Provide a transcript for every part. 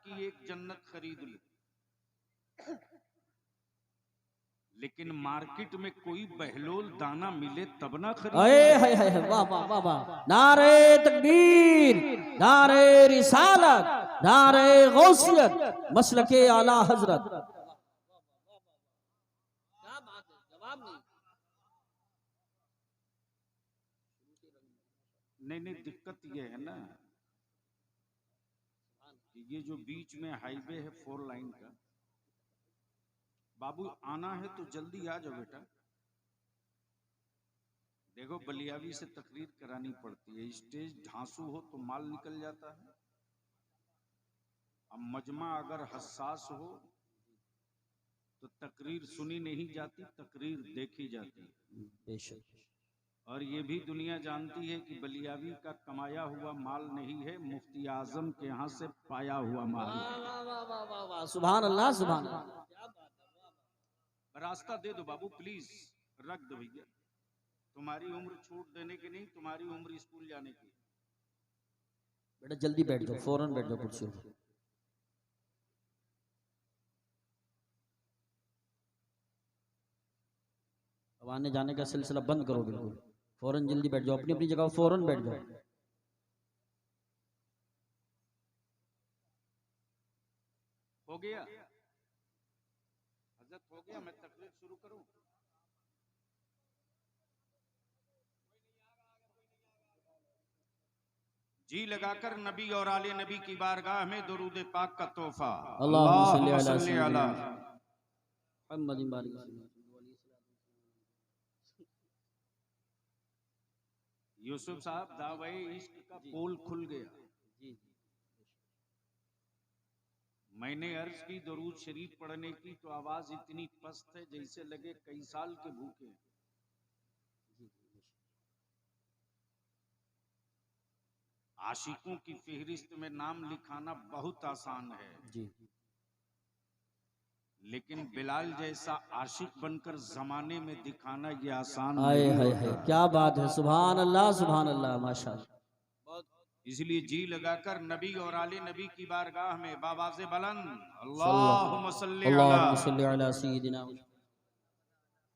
कि एक जन्नत खरीद लूं, लेकिन मार्केट में कोई बहलोल दाना मिले तब ना खरीद। वाह वाह वाह वाह, नारे तकबीर, नारे रिसालत, नारे गौसियत, मसलके आला हजरत। क्या बात है, जवाब नहीं। नहीं, दिक्कत ये है ना कि ये जो बीच में हाईवे है 4 लाइन का, बाबू आना है तो जल्दी आ जाओ बेटा। देखो बलियावी से तकरीर करानी पड़ती है, स्टेज ढांसू हो तो माल निकल जाता है। अब मजमा अगर हसास हो तो तकरीर सुनी नहीं जाती, तकरीर देखी जाती है। बेशक। और ये भी दुनिया जानती है कि बलियावी का कमाया हुआ माल नहीं है, मुफ्ती आजम के यहाँ से पाया हुआ माल है। सुभान अल्लाह, सुभान अल्लाह। रास्ता दे दो बाबू प्लीज, रख दो भैया। तुम्हारी उम्र छूट देने की नहीं, तुम्हारी उम्र स्कूल जाने की। बेटा जल्दी बैठ जाओ, फौरन बैठ जाओ कुर्सी पर। अब आने जाने का सिलसिला बंद करो बिल्कुल, फौरन जल्दी बैठ जाओ, अपनी अपनी जगह फौरन बैठ जाओ। हो गया हजरत, हो गया, मैं तकरीर शुरू करूं? जी लगाकर नबी और आले नबी की बारगाह में दुरूद पाक का तोहफा। अल्लाहुम्मा अल्लाहुम्मा सल्ली सल्ली अला अला। यूसुफ साहब, दावे इश्क का पोल खुल गया। मैंने अर्ज की दरूद शरीफ पढ़ने की तो आवाज इतनी पस्त है जैसे लगे कई साल के भूखे। आशिकों की फेहरिस्त में नाम लिखाना बहुत आसान है जी, लेकिन बिलाल जैसा आशिक बनकर जमाने में दिखाना ये आसान आए नहीं हाय होता। हाय, क्या बात है, सुभान अल्लाह, सुभान अल्लाह, माशाअल्लाह। इसलिए जी लगाकर नबी और आले नबी की बारगाह में बाबाज़े बुलंद अल्लाहुम्मा सल्ली अला सय्यिदिना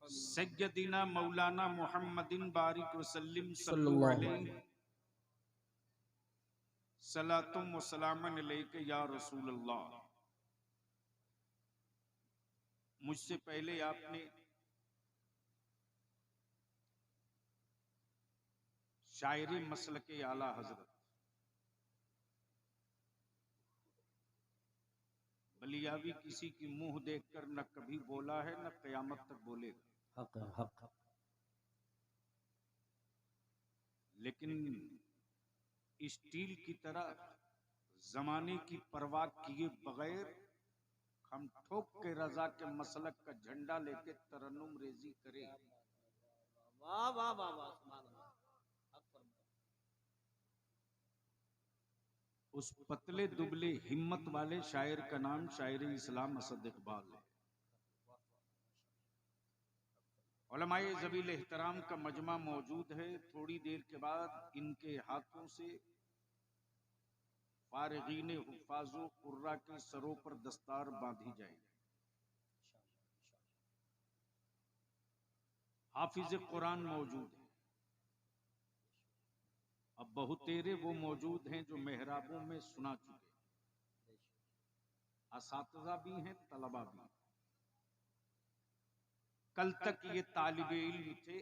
सय्यदिना मौलाना मुहम्मदिन बारिक वसल्लिम सल्लु सल्लल्लाहु अलैहि सलातुम व सलामन अलैका या रसूल अल्लाह। मुझसे पहले आपने शायरी मसलके आला हजरत बलियावी किसी की मुंह देखकर न कभी बोला है न कयामत तक बोलेगा। हक हक। लेकिन स्टील की तरह जमाने की परवाह किए बगैर हम ठोक के रजा के मसलक का झंडा लेके तरन्नुम रेजी करें। वाह वाह वाह वाह, सुभान अल्लाह। उस पतले दुबले हिम्मत वाले शायर का नाम शायर इस्लाम असद इकबाल है। उलमाए ज़बील एहतराम का मजमा मौजूद है। थोड़ी देर के बाद इनके हाथों से फारिगीन हुफ़ाज़ो कुर्रा के सरों पर दस्तार बांधी जाएगी। हाफिज कुरान मौजूद है। अब बहुतेरे वो मौजूद हैं जो मेहराबों में सुना चुके, असातिज़ा भी हैं, तलबा भी। कल तक ये तालिबे इल्म थे,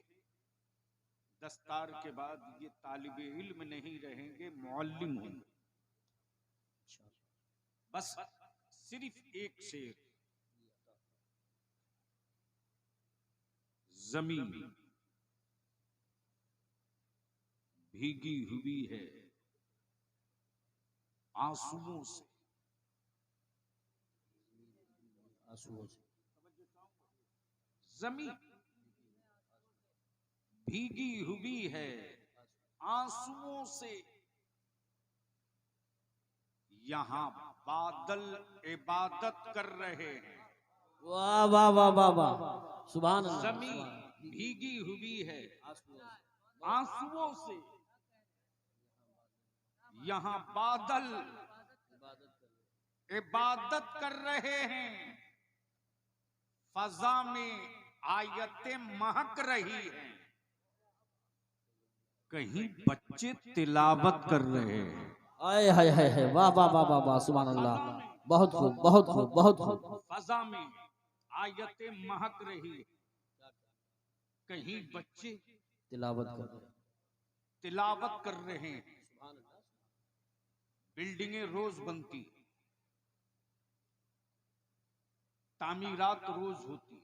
दस्तार के बाद ये तालिबे इल्म नहीं रहेंगे, मुअल्लिम होंगे। बस सिर्फ एक शेर, जमीन भीगी हुई है आंसुओं से, आंसुओं से। जमीन भीगी हुई है आंसुओं से, यहां बादल इबादत कर रहे हैं। वाह वाह वाह वाह वाह, सुभान अल्लाह। जमीन भीगी हुई है आंसुओं से, यहां बादल इबादत कर रहे हैं, फजा में आयतें महक रही हैं। कहीं बच्चे तिलावत कर रहे हैं। आय हाय हाय हाय, वाह वाह वाह वाह वाह, सुभान अल्लाह। बहुत खूब, बहुत खूब, बहुत खूब। फजा में आयतें महक रही है, कहीं बच्चे तिलावत कर रहे हैं। बिल्डिंगें रोज बनती, तामीरात रोज होती,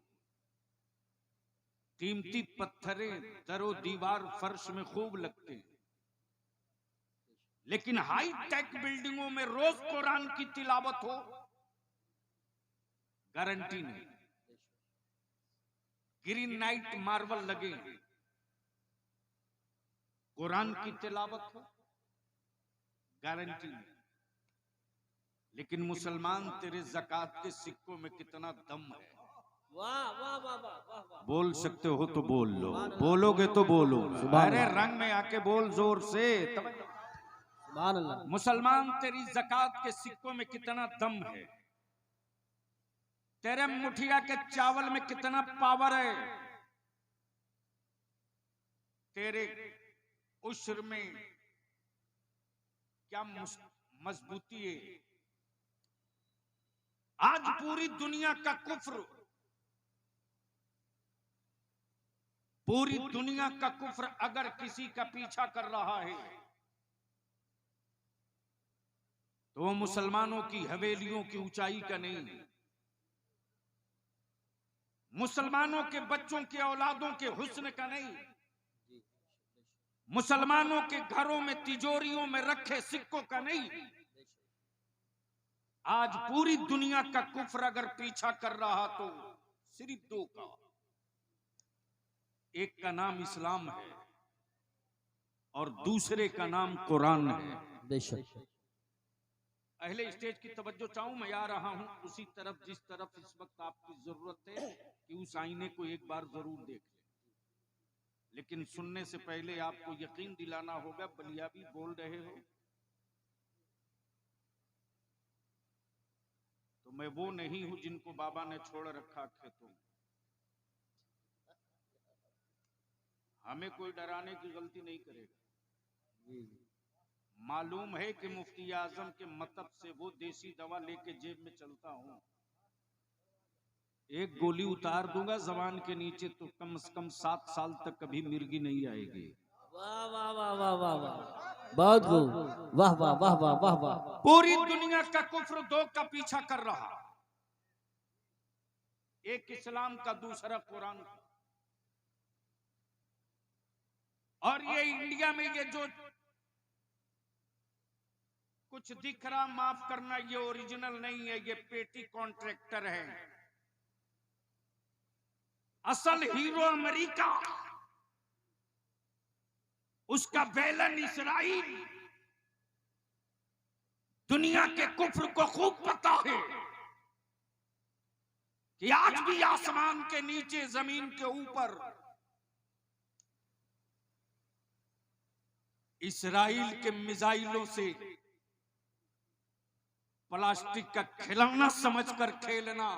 कीमती पत्थरें दरो दीवार फर्श में खूब लगते हैं, लेकिन हाई टेक बिल्डिंगों में रोज कुरान की तिलावत हो, गारंटी नहीं। ग्रीन नाइट मार्बल लगे, कुरान की तिलावत हो, गारंटी नहीं। लेकिन मुसलमान, तेरे ज़कात के सिक्कों में कितना दम है। वाह वाह वाह वाह वाह। बोल सकते हो तो बोल लो, बोलोगे तो बोलो। अरे रंग में आके बोल जोर से। सुभान अल्लाह। मुसलमान, तेरी ज़कात के सिक्कों में कितना दम है, तेरे मुठिया के चावल में कितना पावर है, तेरे उश्र में क्या मजबूती है। आज पूरी दुनिया का कुफ्र, पूरी दुनिया का कुफ्र अगर किसी का पीछा कर रहा है तो वो मुसलमानों की हवेलियों की ऊंचाई का नहीं, मुसलमानों के बच्चों के औलादों के हुस्न का नहीं, मुसलमानों के घरों में तिजोरियों में रखे सिक्कों का नहीं। आज पूरी दुनिया का कुफ्र अगर पीछा कर रहा तो सिर्फ दो का, एक का नाम इस्लाम है और दूसरे का नाम कुरान है। बेशक। अहले स्टेज की तवज्जो चाहूं, मैं आ रहा हूं उसी तरफ जिस तरफ इस वक्त आपकी जरूरत है कि उस आईने को एक बार जरूर देख लें। लेकिन सुनने से पहले आपको यकीन दिलाना होगा, बलियाबी बोल रहे हो तो मैं वो नहीं हूं जिनको बाबा ने छोड़ रखा खेतों में। हमें कोई डराने की गलती नहीं करेगा। मालूम है कि मुफ्ती आजम के मतब से वो देसी दवा लेके जेब में चलता हूं, एक गोली उतार दूंगा जबान के नीचे तो कम से कम 7 साल तक कभी मिर्गी नहीं आएगी। वाह वाह वाह वाह वाह वाह, बहुत खूब, वाह वाह वाह वाह वाह वाह। पूरी दुनिया का कुफ्र दो का पीछा कर रहा, एक इस्लाम का, दूसरा कुरान का। और ये इंडिया में ये जो कुछ दिख रहा, माफ करना, ये ओरिजिनल नहीं है, ये पेटी कॉन्ट्रैक्टर है। असल हीरो अमेरिका, उसका बेलन इसराइल। दुनिया के कुफ्र को खूब पता है कि आज भी आसमान के नीचे, जमीन के ऊपर इसराइल के मिसाइलों से प्लास्टिक का खिलौना समझकर खेलना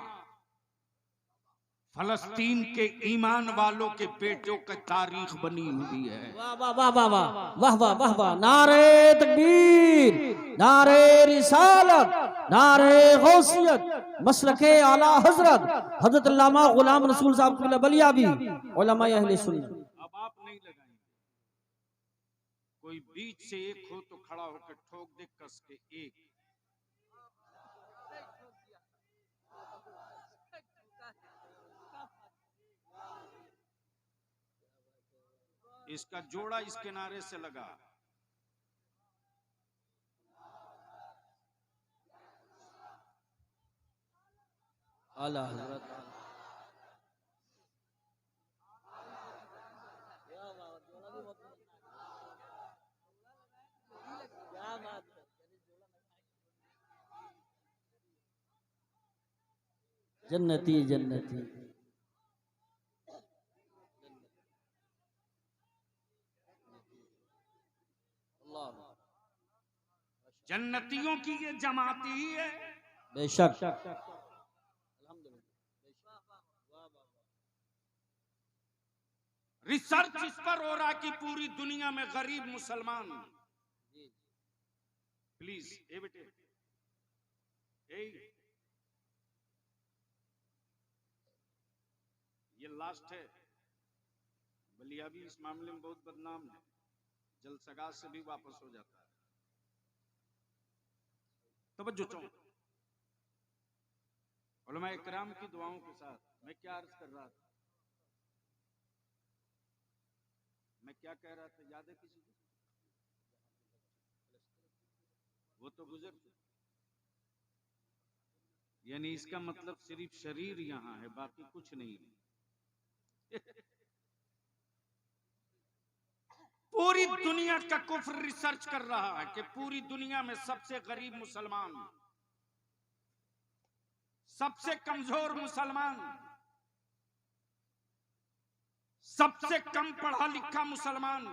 फलस्तीन के ईमान वालों के बेटों का तारीख बनी हुई है। वाह वाह वाह वाह वाह वाह वाह वाह वाह। नारे तकबीर, नारे रिसालत, नारे गौसियत, मसलके आला हजरत हजरत अल्लामा गुलाम रसूल साहब बलियाबी, उलमा अहले सुन्नत। अब आप नहीं लगाएंगे, कोई बीच से एक हो तो खड़ा होकर ठोक दे कस के एक। इसका जोड़ा इस किनारे से लगा, आला हजरत। जन्नती जन्नती। जन्नतियों की ये जमात ही है बेशक। रिसर्च इस पर हो रहा कि पूरी दुनिया में गरीब मुसलमान, प्लीज ए बेटे ये लास्ट है। बलिया भी इस मामले में बहुत बदनाम है, जलसगा से भी वापस हो जाता है। तवज्जो चाहूं उलमा इकराम की दुआओं के साथ मैं क्या अर्ज कर रहा था, मैं क्या कह रहा था, याद है किसी को? वो तो गुजर चुका। यानी इसका मतलब सिर्फ शरीर यहां है, बाकी कुछ नहीं है। पूरी दुनिया का कुफ्र रिसर्च कर रहा है कि पूरी दुनिया में सबसे गरीब मुसलमान, सबसे कमजोर मुसलमान, सबसे कम पढ़ा लिखा मुसलमान,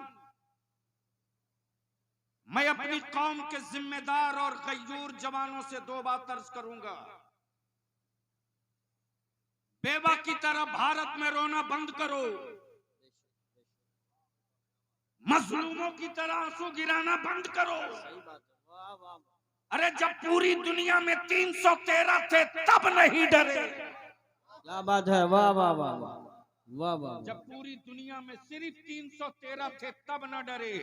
मैं अपनी कौम के जिम्मेदार और गयूर जवानों से दो बात अर्ज करूंगा। बेवा की तरह भारत में रोना बंद करो, मजलूमों की तरह आंसू गिराना बंद करो। अरे जब पूरी दुनिया में 313 थे तब नहीं डरे। क्या बात है, वाह वाह वाह वाह वाह। जब पूरी दुनिया में सिर्फ 313 थे तब न डरे।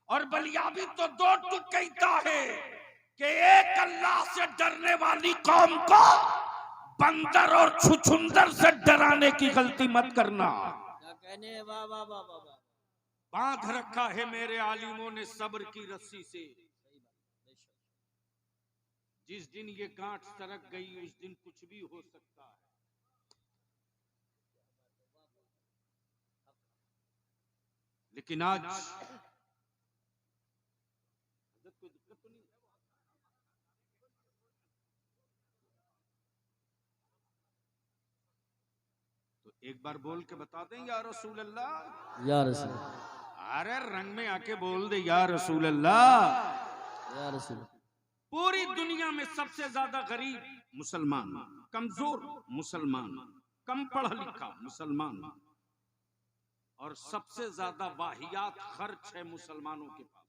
और बलिया भी तो दो टुक कहता है कि एक अल्लाह से डरने वाली कौम को बंदर और छुछुंदर से डराने की गलती मत करना। क्या कहने, वाह वाह वाह वाह। बांध रखा है मेरे आलिमों ने सब्र की रस्सी से। जिस दिन ये गांठ सरक गई उस दिन कुछ भी हो सकता है। लेकिन आज कोई दिक्कत तो नहीं। तो एक बार बोल के बता दें या रसूल अल्लाह, या रसूल। अरे रंग में आके बोल दे या रसूल अल्लाह, या रसूल। पूरी दुनिया में सबसे ज्यादा गरीब मुसलमान, कमजोर मुसलमान, कम पढ़ा लिखा मुसलमान, और सबसे ज्यादा वाहियात खर्च है मुसलमानों के पास।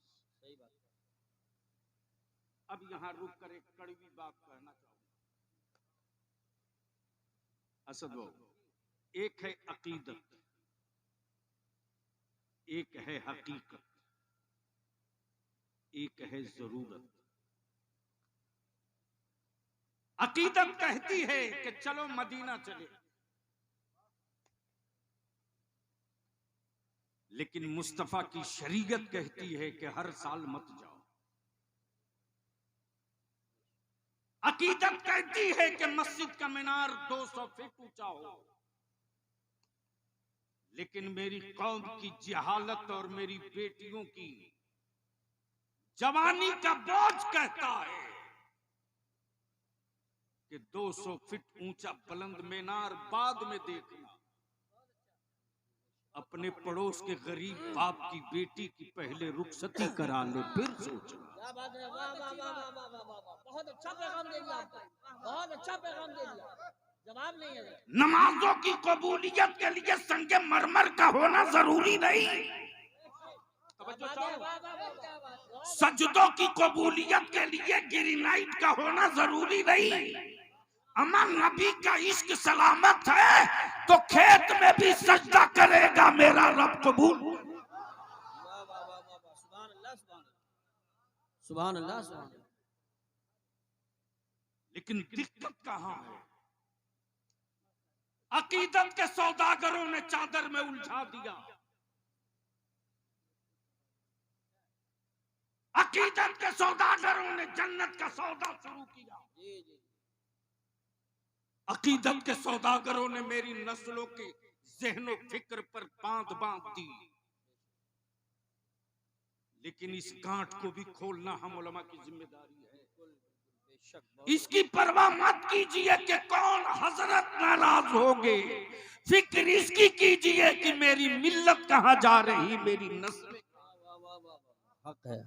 अब यहां रुक कर एक कड़वी बात कहना चाहूंगा। असद बाबू, एक है अकीदत, एक है हकीकत, एक है जरूरत। अकीदत कहती है कि चलो मदीना चले, लेकिन मुस्तफा की शरीयत कहती है कि हर साल मत जाओ। अकीदत कहती है कि मस्जिद का मीनार 200 फीट ऊंचा हो, लेकिन मेरी कौम की जहालत और मेरी बेटियों की जवानी का बोझ कहता है कि 200 फीट ऊंचा बुलंद मीनार बाद में देखना। अपने पड़ोस के गरीब बाप की बेटी की पहले रुखसती करा ले फिर सोचना। क्या बात है, वाह वाह वाह वाह वाह वाह वाह। बहुत अच्छा पैगाम दे दिया आपने, बहुत अच्छा पैगाम दे दिया। जवाब नहीं है। नमाजों की कबूलियत के लिए संगे मरमर का होना जरूरी नहीं। सजदों की कबूलियत के लिए ग्रेनाइट का होना जरूरी नहीं। अमन नबी का इश्क सलामत है तो खेत में भी सजदा करेगा मेरा रब कबूल। सुभान अल्लाह सुभान अल्लाह। लेकिन दिक्कत कहां है? अकीदत के सौदागरों ने चादर में उलझा दिया। अकीदत के सौदागरों ने जन्नत का सौदा शुरू किया। अकीदत के सौदागरों ने मेरी नस्लों के ज़हनो फिक्र पर बांध दी। लेकिन इस गांठ को भी खोलना हम उलमा की जिम्मेदारी है। इसकी परवाह मत कीजिए कि कौन हजरत नाराज होंगे, फिक्र इसकी कीजिए कि मेरी मिल्लत कहां जा रही, मेरी नस्ल। हक है।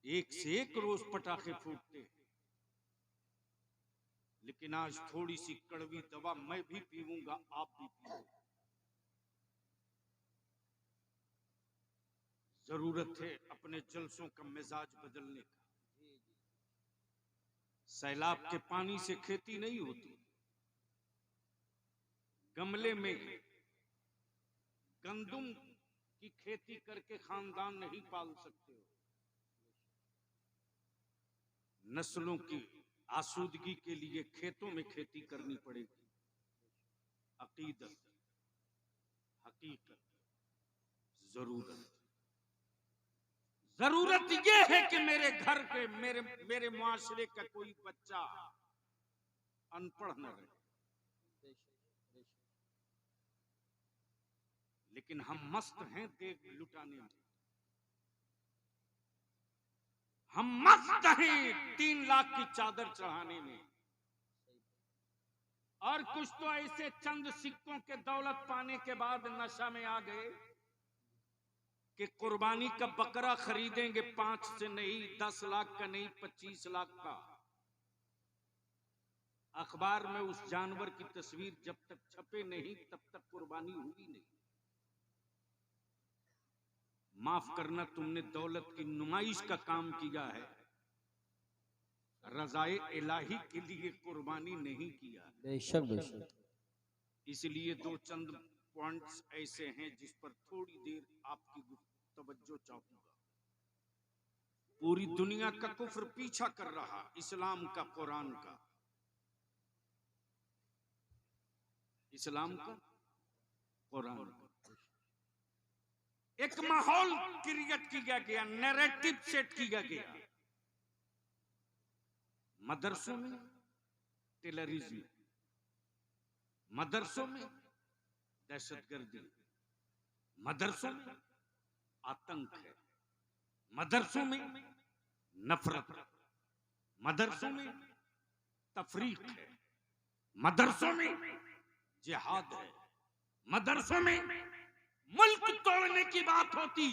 एक से एक रोज पटाखे फूटते हैं, लेकिन आज थोड़ी सी कड़वी दवा मैं भी पीऊंगा, आप भी पीओ। जरूरत है अपने जलसों का मिजाज बदलने का। सैलाब के पानी से खेती नहीं होती। गमले में गंदुम की खेती करके खानदान नहीं पाल सकते हो। नस्लों की आसूदगी के लिए खेतों में खेती करनी पड़ेगी। अकीदत, हकीकत, जरूरत यह है कि मेरे घर के मेरे मुआशरे का कोई बच्चा अनपढ़ न रहे। लेकिन हम मस्त हैं देख लुटाने में। हम मस्त हैं 3 लाख की चादर चढ़ाने में। और कुछ तो ऐसे चंद सिक्कों के दौलत पाने के बाद नशा में आ गए कि कुर्बानी का बकरा खरीदेंगे 5 से नहीं, 10 लाख का नहीं, 25 लाख का। अखबार में उस जानवर की तस्वीर जब तक छपे नहीं तब तक कुर्बानी हुई नहीं। माफ करना, तुमने दौलत की नुमाइश का काम किया है, रज़ाए इलाही के लिए कुर्बानी नहीं किया। बेशक बेशक। इसलिए 2 चंद पॉइंट्स ऐसे हैं जिस पर थोड़ी देर आपकी तवज्जो चाहूंगा। पूरी दुनिया का कुफ्र पीछा कर रहा, इस्लाम का, कुरान का, इस्लाम का, कुरान का। एक माहौल क्रिएट किया गया, नैरेटिव सेट किया गया। मदरसों में टेररिज्म, मदरसों में दहशतगर्दी, मदरसों में आतंक है, मदरसों में नफरत, मदरसों में तफरीक है, मदरसों में जिहाद है, मदरसों में मुल्क तोड़ने की बात होती।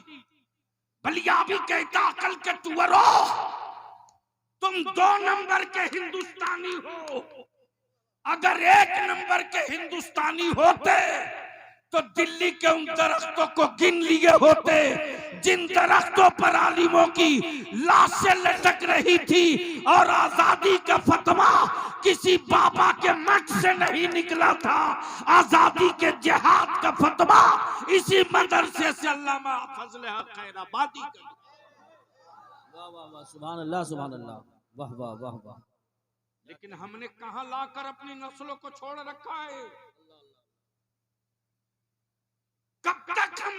बलिया भी कहता अकल के तुअरो, तुम 2 नंबर के हिंदुस्तानी हो। अगर 1 नंबर के हिंदुस्तानी होते तो दिल्ली के उन दरख्तों को गिन लिए होते जिन दरख्तों पर आलिमों की लाशें लटक रही थी और आजादी का फतवा किसी बाबा के मठ से नहीं निकला था। आजादी के जिहाद का फतवा इसी मदरसे से अल्लामा फजल हक खैराबादी का। वाह वाह वाह, सुभान अल्लाह सुभान अल्लाह, वाह वाह वाह वाह। लेकिन हमने कहां लाकर अपनी नस्लों को छोड़ रखा है। कब तक हम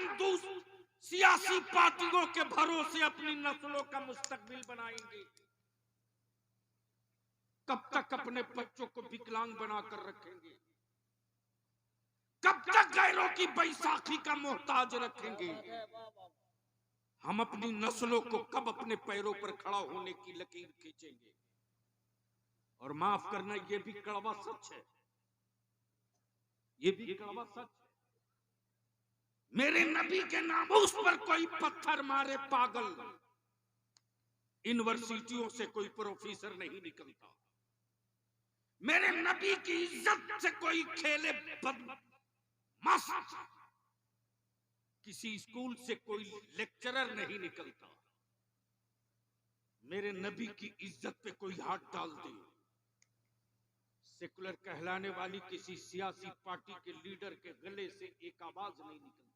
सियासी पार्टियों के भरोसे अपनी नस्लों का मुस्तकबिल बनाएंगे? कब तक अपने बच्चों को विकलांग बनाकर रखेंगे? कब तक गैरों की बैसाखी का मोहताज रखेंगे? हम अपनी नस्लों को कब अपने पैरों पर खड़ा होने की लकीर खींचेंगे? और माफ करना, ये भी कड़वा सच है, ये भी कड़वा सच है। मेरे नबी के नामूस पर कोई पत्थर मारे पागल, यूनिवर्सिटियों से कोई प्रोफेसर नहीं निकलता। मेरे नबी की इज्जत से कोई खेले मस्त, किसी स्कूल से कोई लेक्चरर नहीं निकलता। मेरे नबी की इज्जत पे कोई हाथ डाल दे, सेकुलर कहलाने वाली किसी सियासी पार्टी के लीडर के गले से एक आवाज नहीं निकलती।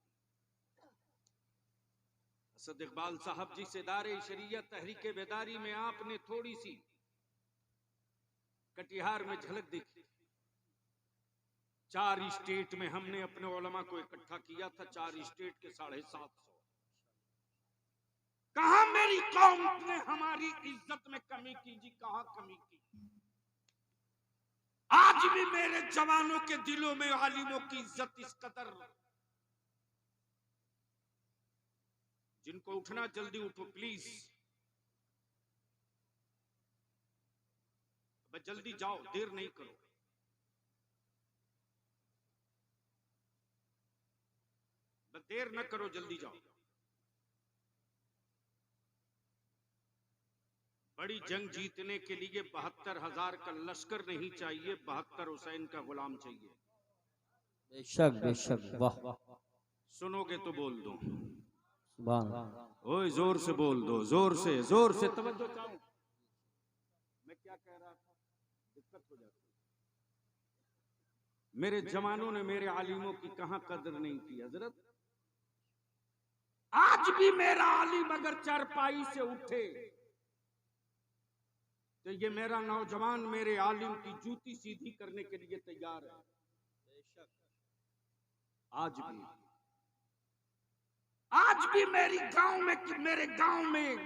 असद इकबाल साहब जी से दारे शरीयत तहरीके बेदारी में आपने थोड़ी सी कटिहार में झलक देखी। 4 स्टेट में हमने अपने उलमा को इकट्ठा किया था, 4 स्टेट के 750। कहां मेरी कौम ने हमारी इज्जत में कमी की जी? कहां कमी की? आज भी मेरे जवानों के दिलों में आलिमों की इज्जत इस कदर। जिनको उठना जल्दी उठो प्लीज, जल्दी जाओ, देर नहीं करो। देर न करो, जल्दी जाओ। बड़ी जंग जीतने के लिए 72,000 का लश्कर नहीं चाहिए, 72 हुसैन का गुलाम चाहिए। बेशक बेशक, वाह, सुनोगे तो बोल दो, सुभान अल्लाह। ओए जोर से बोल दो, जोर से तवज्जो चाहो। मैं क्या कह रहा था, दिक्कत हो जाती। मेरे जवानों ने मेरे आलिमों की कहां कदर नहीं की हजरत। आज भी मेरा आलिम अगर चारपाई से उठे तो ये मेरा नौजवान मेरे आलिम की जूती सीधी करने के लिए तैयार है। आज भी मेरे गांव में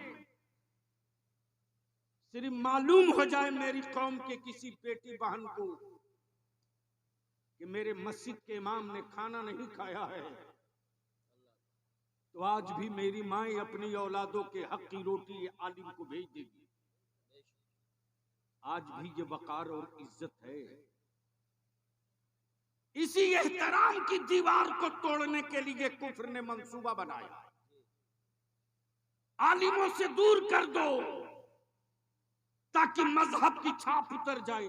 सिर्फ मालूम हो जाए मेरी कौम के किसी बेटी बहन को कि मेरे मस्जिद के इमाम ने खाना नहीं खाया है, तो आज भी मेरी माँ अपनी औलादों के हक की रोटी आलिम को भेज देगी। आज भी ये वकार और इज्जत है। इसी एहतराम की दीवार को तोड़ने के लिए कुफ्र ने मंसूबा बनाया। आलिमों से दूर कर दो ताकि मजहब की छाप उतर जाए,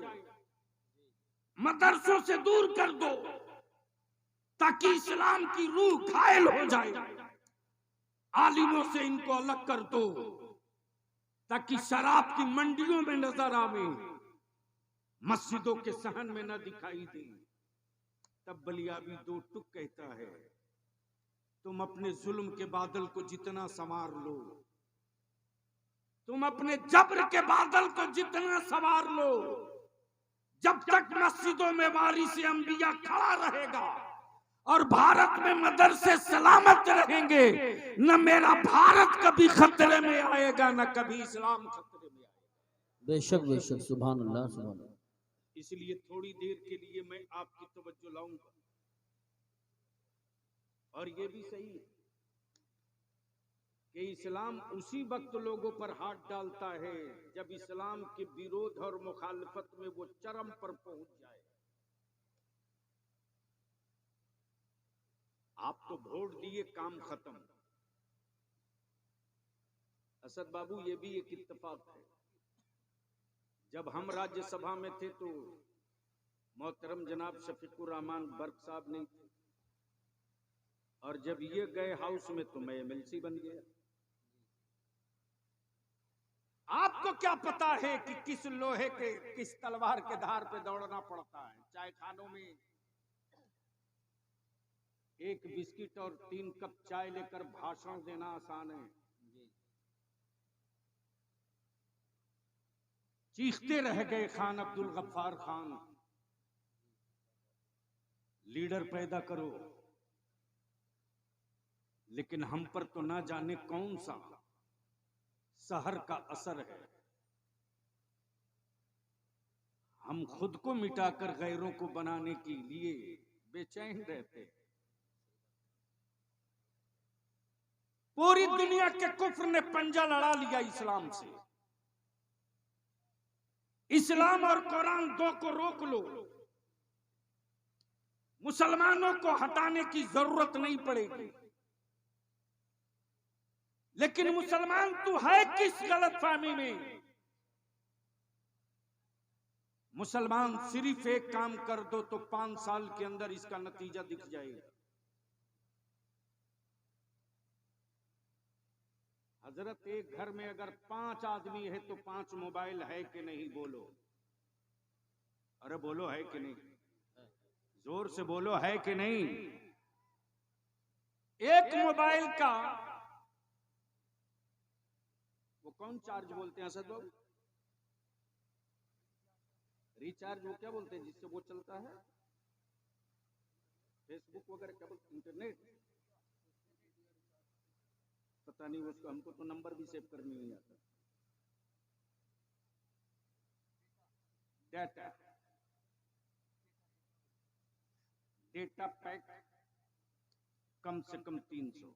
मदरसों से दूर कर दो ताकि इस्लाम की रूह घायल हो जाए, आलिमों से इनको अलग कर दो ताकि शराब की मंडियों में नजर आवे, मस्जिदों के सहन में न दिखाई दे। तब बलियाबी दो टुक कहता है, तुम अपने जुल्म के बादल को जितना संवार लो, तुम अपने जब्र के बादल को जितना संवार लो, जब तक मस्जिदों में वारिस अंबिया खड़ा रहेगा और भारत में मदरसे सलामत रहेंगे, न मेरा भारत कभी खतरे में आएगा, न कभी इस्लाम खतरे में आएगा। बेशक बेशक, सुभान अल्लाह सुभान अल्लाह। इसलिए थोड़ी देर के लिए मैं आपकी तवज्जो लाऊंगा। और ये भी सही है कि इस्लाम उसी वक्त लोगों पर हाथ डालता है जब इस्लाम के विरोध और मुखालफत में वो चरम पर पहुंच जाए। आप तो वोट दिए, काम खत्म। असद बाबू, ये भी एक इत्तेफाक है, जब हम राज्यसभा में थे तो मोहतरम जनाब शफीकुर रहमान बर्क साहब नहीं थे, और जब ये गए हाउस में तो मैं एमएलसी बन गया। आपको क्या पता है कि किस लोहे के, किस तलवार के धार पे दौड़ना पड़ता है। चाय खानों में एक बिस्किट और 3 कप चाय लेकर भाषण देना आसान है। चीखते रह गए खान अब्दुल गफ्फार खान, लीडर पैदा करो, लेकिन हम पर तो ना जाने कौन सा सहर का असर है। हम खुद को मिटाकर गैरों को बनाने के लिए बेचैन रहते। पूरी दुनिया के कुफ्र ने पंजा लड़ा लिया इस्लाम से। इस्लाम और कुरान दो को रोक लो, मुसलमानों को हटाने की जरूरत नहीं पड़ेगी। लेकिन मुसलमान तू है किस गलतफहमी में? मुसलमान सिर्फ एक काम कर दो तो 5 साल के अंदर इसका नतीजा दिख जाएगा। हजरत, एक घर में अगर 5 आदमी है तो 5 मोबाइल है कि नहीं? बोलो, अरे बोलो, है कि नहीं? जोर से बोलो, है कि नहीं? एक मोबाइल का वो कौन चार्ज बोलते हैं असद बाबू? रिचार्ज, वो क्या बोलते हैं जिससे वो चलता है? फेसबुक वगैरह, क्या बोलते? इंटरनेट, पता नहीं उसको, हमको तो नंबर भी सेव करनी नहीं आता। डेटा पैक कम से कम 300।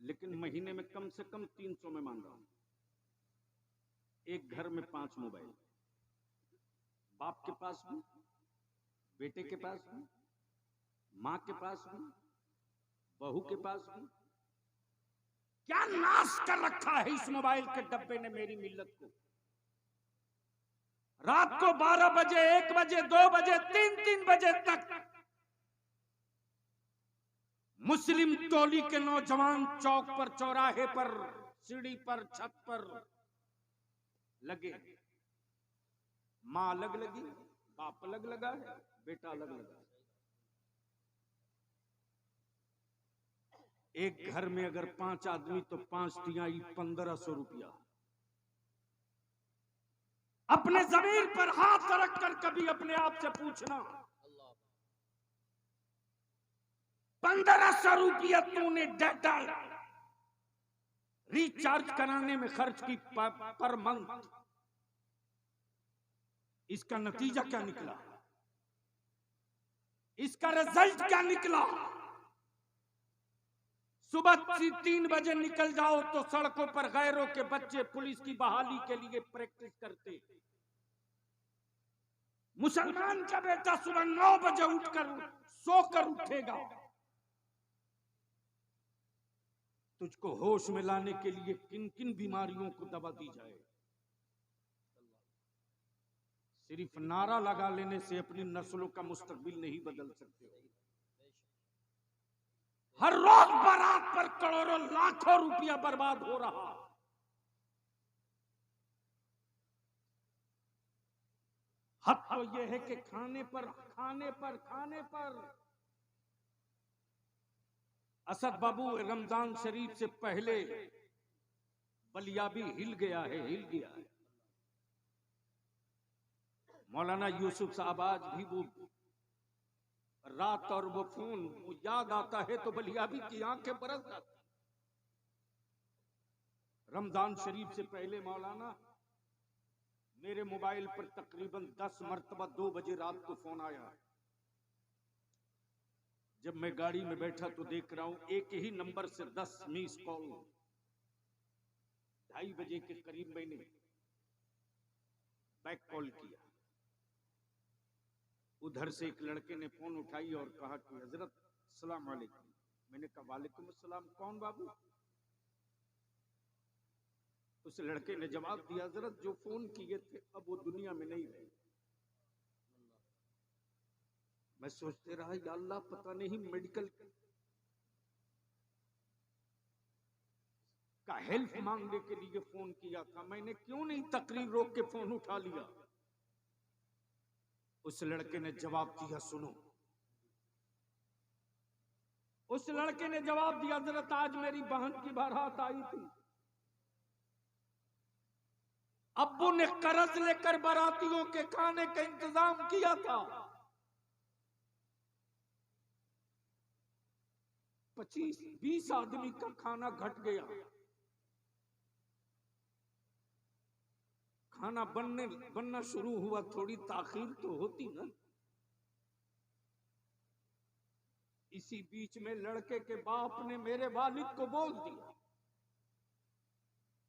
लेकिन महीने में कम से कम 300 में मान रहा हूं। एक घर में 5 मोबाइल, बाप के पास भी, बेटे के पास भी, मां के पास भी, बहू के पास भी। क्या नाश कर रखा है इस मोबाइल के डब्बे ने मेरी मिल्लत को। रात को 12 बजे, 1 बजे, 2 बजे, 3 बजे तक मुस्लिम टोली के नौजवान चौक पर, चौराहे पर, सीढ़ी पर, छत पर लगे। मां अलग लगी, बाप अलग लगा है, बेटा अलग लगा है। एक घर में अगर 5 आदमी तो 5 तिहाई 1500 रुपया। अपने जमीन पर हाथ रख कर कभी अपने आप से पूछना, 1500 रुपया तूने डाटा रिचार्ज कराने में खर्च की पर मंथ, इसका नतीजा क्या निकला? इसका रिजल्ट क्या निकला? सुबह 3 बजे निकल जाओ तो सड़कों पर गैरों के बच्चे पुलिस की बहाली के लिए प्रैक्टिस करते। मुसलमान का बेटा सुबह 9 बजे उठकर सोकर उठेगा। तुझको होश में लाने के लिए किन किन बीमारियों को दवा दी जाए। सिर्फ नारा लगा लेने से अपनी नस्लों का मुस्तकबिल नहीं बदल सकते। हर रोज बारात पर करोड़ों लाखों रुपया बर्बाद हो रहा। हद तो यह है कि खाने पर असद बाबू रमजान शरीफ से पहले बलिया भी हिल गया है। मौलाना यूसुफ साहब आज भी वो रात और वो फोन वो याद आता है तो बलियाबी की आंखें बरस जाती। रमजान शरीफ से पहले मौलाना मेरे मोबाइल पर तकरीबन 10 मरतबा 2 बजे रात को फोन आया। जब मैं गाड़ी में बैठा तो देख रहा हूं एक ही नंबर से 10 मिस कॉल। 2:30 बजे के करीब मैंने बैक कॉल किया। उधर से एक लड़के ने फोन उठाई और कहा कि हजरत अस्सलाम वालेकुम। मैंने कहा वालेकुम अस्सलाम, कौन बाबू? उस लड़के ने जवाब दिया, हजरत जो फोन किए थे अब वो दुनिया में नहीं रहे। मैं सोचते रहा या अल्लाह पता नहीं मेडिकल का हेल्प मांगने के लिए फोन किया था, मैंने क्यों नहीं तकरीर रोक के फोन उठा लिया। उस लड़के ने जवाब दिया, सुनो। उस लड़के ने जवाब दिया, हजरत आज मेरी बहन की बारात आई थी। अब्बू ने कर्ज लेकर बारातियों के खाने का इंतजाम किया था। 25-20 आदमी का खाना घट गया। खाना बनना शुरू हुआ, थोड़ी ताखीर तो होती ना। इसी बीच में लड़के के बाप ने मेरे वालिद को बोल दिया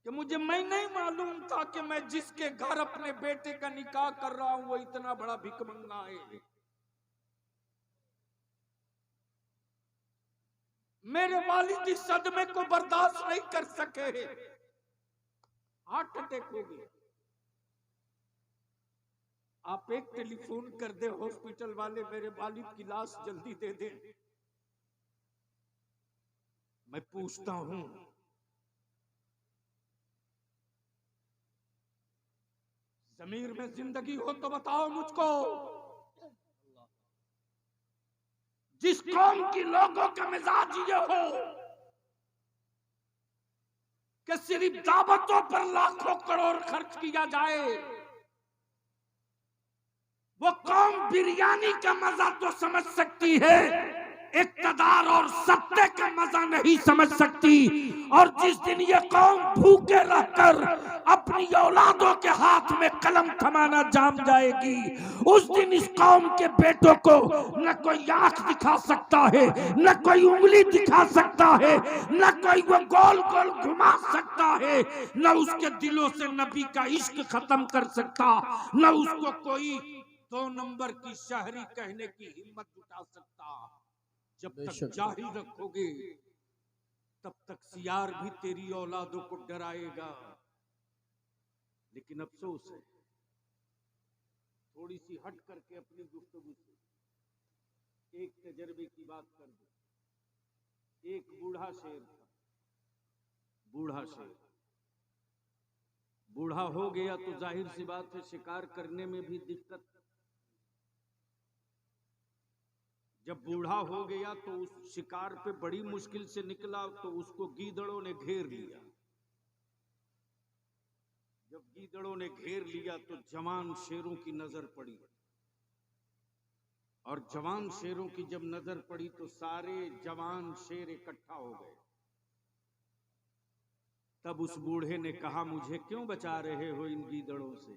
कि मुझे मैं नहीं मालूम था कि मैं जिसके घर अपने बेटे का निकाह कर रहा हूं वो इतना बड़ा भिखमंगा है। मेरे वालिद इस सदमे को बर्दाश्त नहीं कर सके, हार्ट अटैक हो गया। आप एक टेलीफोन कर दे हॉस्पिटल वाले, मेरे वालिद की लाश जल्दी दे दे। मैं पूछता हूं ज़मीर में जिंदगी हो तो बताओ मुझको। जिस कौम की लोगों का मिजाज ये हो कि सिर्फ दावतों पर लाखों करोड़ खर्च किया जाए, वो कौम बिरयानी का मजा तो समझ सकती है, इक़्तिदार और सत्ते का मजा नहीं समझ सकती। और जिस दिन ये कौम भूखे रहकर अपनी औलादों के हाथ में कलम थमाना जाम जाएगी, उस दिन इस कौम के बेटों को न कोई आंख दिखा सकता है, न कोई उंगली दिखा सकता है, न कोई वो गोल गोल घुमा सकता है, न उसके दिलों से नबी का इश्क खत्म कर सकता, न उसको कोई 2 नंबर की शहरी कहने की हिम्मत जुटा सकता। जब तक जारी रखोगे तब तक सियार भी तेरी औलादों को डराएगा। लेकिन अफसोस है, थोड़ी सी हट करके अपनी गुफ्तगू से एक तजर्बे की बात कर दो। एक बूढ़ा शेर था, बूढ़ा शेर बूढ़ा हो गया तो जाहिर सी बात है शिकार करने में भी दिक्कत। जब बूढ़ा हो गया तो उस शिकार पे बड़ी मुश्किल से निकला तो उसको गीदड़ों ने घेर लिया। जब गीदड़ों ने घेर लिया तो जवान शेरों की नजर पड़ी, और जवान शेरों की जब नजर पड़ी तो सारे जवान शेर इकट्ठा हो गए। तब उस बूढ़े ने कहा, मुझे क्यों बचा रहे हो इन गीदड़ों से?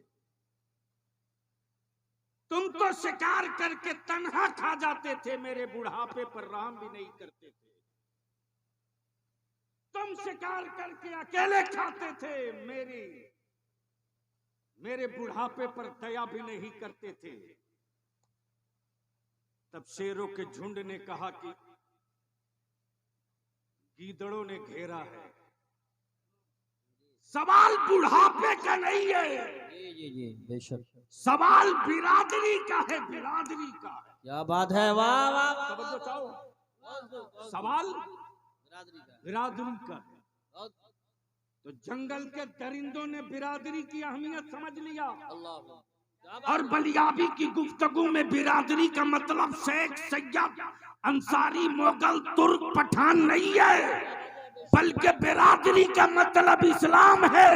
तुम तो शिकार करके तन्हा खा जाते थे, मेरे बुढ़ापे पर रहम भी नहीं करते थे। तुम शिकार करके अकेले खाते थे, मेरे बुढ़ापे पर दया भी नहीं करते थे। तब शेरों के झुंड ने कहा कि गीदड़ों ने घेरा है, सवाल बुढ़ापे का नहीं है, जी बेशक, सवाल बिरादरी का है, बिरादरी का है। क्या बात है, वाह वाह वाह, समझ चाहो, सवाल बिरादरी का है। तो जंगल के दरिंदों ने बिरादरी की अहमियत समझ लिया, और बलियाबी की गुफ्तगू में बिरादरी का मतलब शेख, सैयद, अंसारी, मोगल, तुर्क, पठान नहीं है, बल्कि बिरादरी का मतलब इस्लाम है।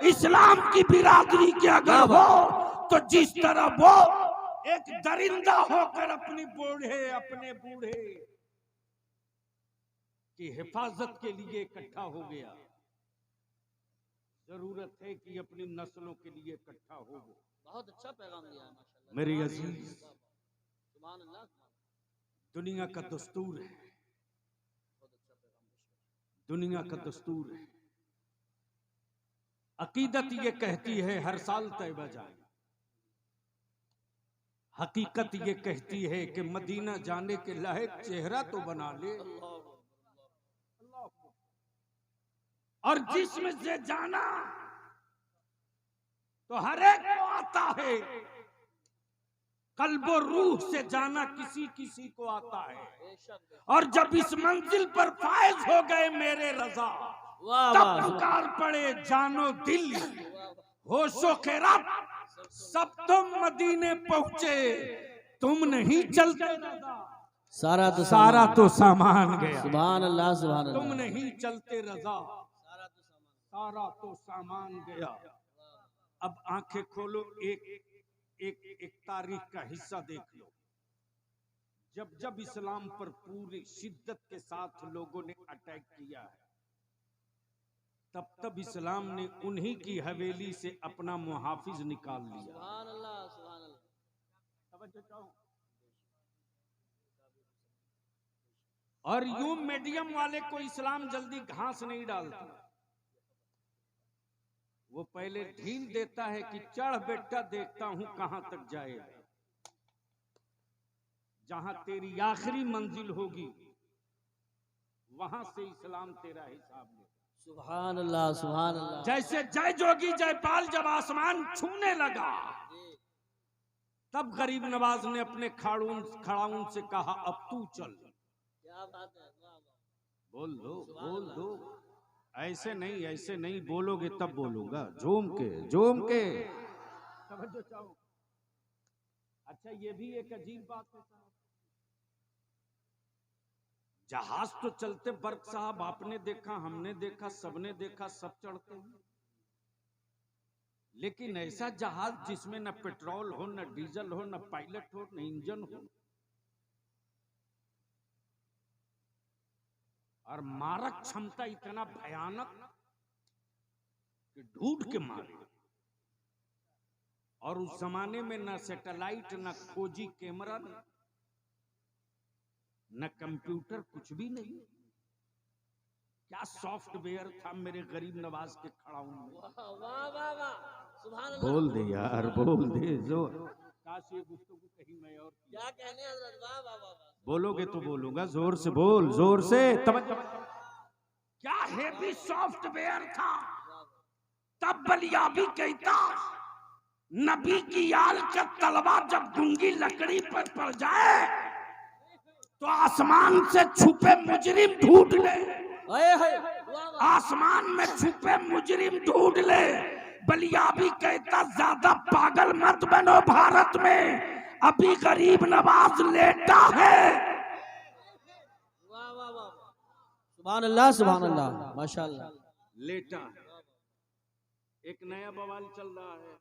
इस्लाम की बिरादरी के अगर हो तो जिस तरह वो एक दरिंदा होकर अपने बूढ़े की हिफाजत के लिए इकट्ठा हो गया, जरूरत है कि अपनी नस्लों के लिए इकट्ठा हो। बहुत अच्छा पैगाम दिया है माशाल्लाह। मेरे अजीज, सुभान अल्लाह, दुनिया का दस्तूर है, दुनिया का दस्तूर है। अकीदत ये कहती है हर साल तैयबा जाए, हकीकत ये कहती है कि मदीना जाने के लायक चेहरा तो बना ले, और जिस्म से जाना तो हर एक को आता है, कल्बो रूह से जाना किसी किसी को आता है। और जब इस मंजिल पर फायज हो गए मेरे रजा, तब पुकार पड़े जानो दिल, होशो खैरात, सब तुम मदीने पहुंचे, तुम नहीं चलते, सारा तो सामान गया। सुभान अल्लाह, सुभान अल्लाह। तुम नहीं चलते रजा, सारा तो सामान गया। अब आंखें खोलो, एक तारीख का हिस्सा देख लो। जब इस्लाम पर पूरी शिद्दत के साथ लोगों ने अटैक किया है, तब इस्लाम ने उन्हीं की हवेली से अपना मुहाफिज निकाल लिया। सुभान अल्लाह, सुभान अल्लाह। और यूं मीडियम वाले को इस्लाम जल्दी घास नहीं डालता, वो पहले ढील देता है कि चढ़ बेटा, देखता हूं कहां तक जाएगा। जहां तेरी आखिरी मंजिल होगी वहां से इस्लाम तेरा हिसाब ले। सुभान अल्लाह, सुभान अल्लाह। जैसे जय जोगी जयपाल जब आसमान छूने लगा, तब गरीब नवाज ने अपने खड़ाउन से कहा, अब तू चल। क्या बात है, बोल दो, ऐसे नहीं बोलोगे तब बोलूंगा, झूम के। समझो चाहो। अच्छा, ये भी एक अजीब बात है साहब, जहाज तो चलते बर्क साहब, आपने देखा, हमने देखा, सबने देखा, सब चढ़ते हैं, लेकिन ऐसा जहाज जिसमें न पेट्रोल हो, न डीजल हो, न पायलट हो, न इंजन हो, और मारक क्षमता इतना भयानक कि ढूंढ के मारे। और उस जमाने में न सैटेलाइट, न खोजी कैमरा, न कंप्यूटर, कुछ भी नहीं। क्या सॉफ्टवेयर था मेरे गरीब नवाज के खड़ाउन में। वाह वाह वाह, सुभान अल्लाह। बोल दे यार, बोल दे, जो काश ये गुफ्तगू कहीं मैं और क्या कहने हजरत, वाह वाह वाह। बोलोगे तो बोलूंगा, जोर से बोल, जोर से। क्या हेवी सॉफ्टवेयर था, तब बलियाबी कहता नबी की आल का तलवार जब गूंगी लकड़ी पर पड़ जाए तो आसमान से छुपे मुजरिम ढूंढ ले, आसमान में छुपे मुजरिम ढूंढ ले। बलियाबी कहता ज्यादा पागल मत बनो, भारत में अभी गरीब नवाज लेटा है। सुभान अल्लाह, सुभान अल्लाह, माशाअल्लाह। लेटा है। एक नया बवाल चल रहा है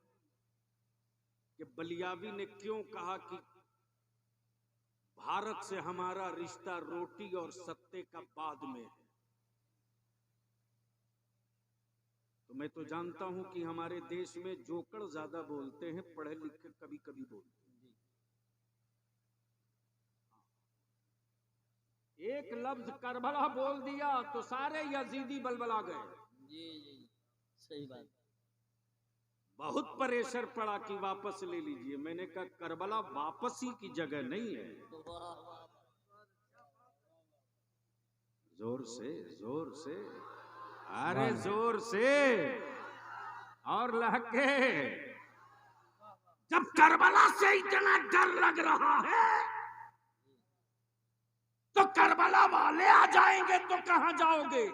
कि बलियाबी ने क्यों कहा कि भारत से हमारा रिश्ता रोटी और सत्ते का बाद में है। तो मैं तो जानता हूं कि हमारे देश में जोकड़ ज्यादा बोलते हैं, पढ़े लिखे कभी कभी बोलते हैं। एक लफ्ज करबला बोल दिया तो सारे यजीदी बलबला गए। जी सही बात। बहुत प्रेशर पड़ा कि वापस ले लीजिए। मैंने कहा करबला वापसी की जगह नहीं है। जोर से, जोर से, अरे जोर से और लहके। जब करबला से इतना डर लग रहा है तो करबला वाले आ जाएंगे तो कहां जाओगे?